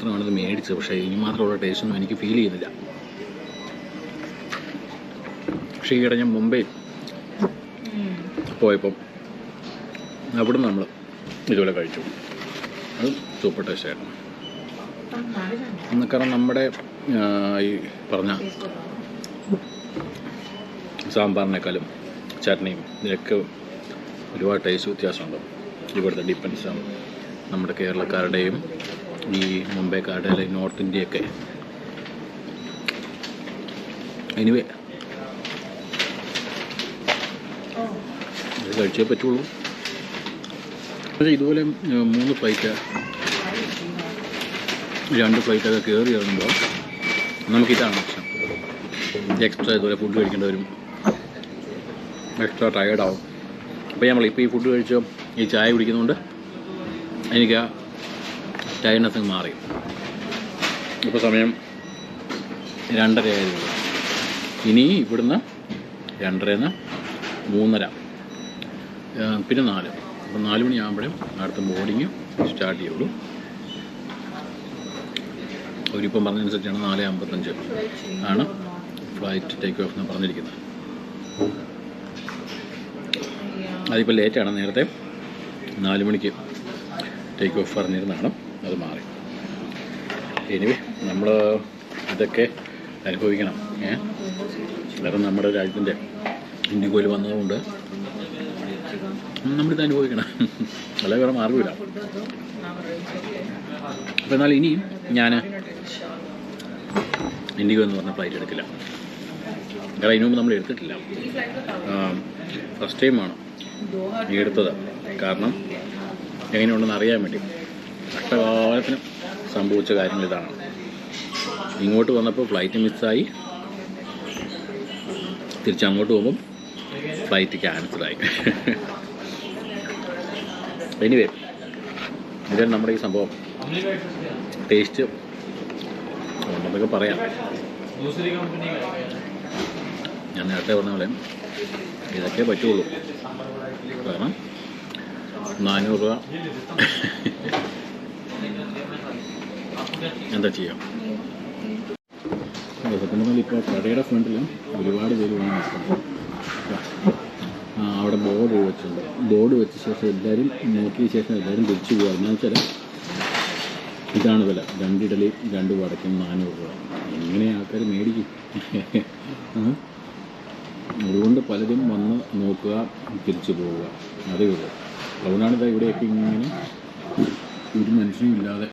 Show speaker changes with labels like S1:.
S1: ടേസ്റ്റിനുമാണ് ഇത് മേടിച്ചത്. പക്ഷേ ഇനി മാത്രമുള്ള ടേസ്റ്റൊന്നും എനിക്ക് ഫീൽ ചെയ്യുന്നില്ല. പക്ഷേ ഈയിടെ ഞാൻ മുംബൈ പോയപ്പം അവിടെ നമ്മൾ ഇതുപോലെ കഴിച്ചു. അത് സൂപ്പർ ടേസ്റ്റായിരുന്നു. കാരണം നമ്മുടെ ഈ പറഞ്ഞ സാമ്പാറിനേക്കാളും ചട്നിയും ഇതിനൊക്കെ ഒരുപാട് ടേസ്റ്റ് വ്യത്യാസമുണ്ട്. ഇവിടുത്തെ ഡിപ്പെൻസാണ് നമ്മുടെ കേരളക്കാരുടെയും ഈ മുംബൈക്കാരുടെ അല്ലെങ്കിൽ നോർത്ത് ഇന്ത്യയൊക്കെ. എനിവേ ഇത് കഴിച്ചേ പറ്റുള്ളൂ. പക്ഷേ ഇതുപോലെ 3 ഫ്ലൈറ്റ് 2 ഫ്ലൈറ്റൊക്കെ കയറി ഇറങ്ങുമ്പോൾ നമുക്കിതാണ് പ്രശ്നം. എക്സ്ട്രാ ഇതുപോലെ ഫുഡ് കഴിക്കേണ്ടവരും എക്സ്ട്രാ ടയേർഡാവും. അപ്പോൾ നമ്മളിപ്പോൾ ഈ ഫുഡ് കഴിച്ചോ ഈ ചായ കുടിക്കുന്നതുകൊണ്ട് എനിക്ക് ആ ടയർഡ്നെസ് മാറി. ഇപ്പോൾ സമയം 2:30 ആയതുള്ളൂ. ഇനി ഇവിടുന്ന് 2:30 3:30 പിന്നെ 4. അപ്പോൾ 4 മണിയാകുമ്പോഴേ അടുത്ത ബോർഡിങ് സ്റ്റാർട്ട് ചെയ്യുള്ളൂ. അവരിപ്പം പറഞ്ഞതനുസരിച്ചാണ് 4:55 ആണ് ഫ്ലൈറ്റ് ടേക്ക് ഓഫ് എന്ന് പറഞ്ഞിരിക്കുന്നത്. അതിപ്പോൾ ലേറ്റാണ്. നേരത്തെ 4 മണിക്ക് ടേക്ക് ഓഫ് പറഞ്ഞിരുന്നതാണ്, അത് മാറി. എനിവേ നമ്മൾ ഇതൊക്കെ അനുഭവിക്കണം. കാരണം നമ്മുടെ രാജ്യത്തിൻ്റെ ഇന്ത്യയിൽ വന്നതുകൊണ്ട് നമ്മളിത് അനുഭവിക്കണം, അല്ല വേറെ മാർഗമില്ല. അപ്പോൾ എന്നാൽ ഇനിയും ഞാൻ ഇൻഡിഗോ എന്ന് പറഞ്ഞ ഫ്ലൈറ്റ് എടുക്കില്ല. കാരണം ഇതിനു മുമ്പ് നമ്മൾ എടുത്തിട്ടില്ല. ഫസ്റ്റ് ടൈമാണ് എടുത്തത്. കാരണം എങ്ങനെയുണ്ടെന്ന് അറിയാൻ വേണ്ടി. കഷ്ടകാലത്തിന് സംഭവിച്ച കാര്യങ്ങൾ ഇതാണ്. ഇങ്ങോട്ട് വന്നപ്പോൾ ഫ്ലൈറ്റ് മിസ്സായി, തിരിച്ചങ്ങോട്ട് പോകുമ്പം ഫ്ലൈറ്റ് ക്യാൻസലായി. എനിവേ ഇതാണ് നമ്മുടെ ഈ സംഭവം. ടേസ്റ്റ് ഉണ്ടെന്നൊക്കെ പറയാം. ഞാൻ നേരത്തെ പറഞ്ഞ പോലെ ഇതൊക്കെ പറ്റുള്ളൂ. കാരണം 400 രൂപ എന്താ ചെയ്യാം. സത്യം പറഞ്ഞാൽ ഇപ്പോൾ കടയുടെ ഫ്രണ്ടിൽ ഒരുപാട് പേര് വന്നു. അവിടെ ബോർഡ് വെച്ചിട്ടുണ്ട്. ബോർഡ് വെച്ച ശേഷം എല്ലാവരും നോക്കിയ ശേഷം എല്ലാവരും തിരിച്ചു പോകുക. എന്ന് വെച്ചാൽ ഇതാണ് വില. 2 ഇഡലി 2 വടക്കും 400 രൂപ. എങ്ങനെ ആൾക്കാർ മേടിക്കും? അതുകൊണ്ട് പലരും വന്ന് നോക്കുക, തിരിച്ചു പോവുക, അതേ ഉള്ളൂ. അതുകൊണ്ടാണ് ഇവിടെയൊക്കെ ഇങ്ങനെ ഒരു മനുഷ്യനും ഇല്ലാതെ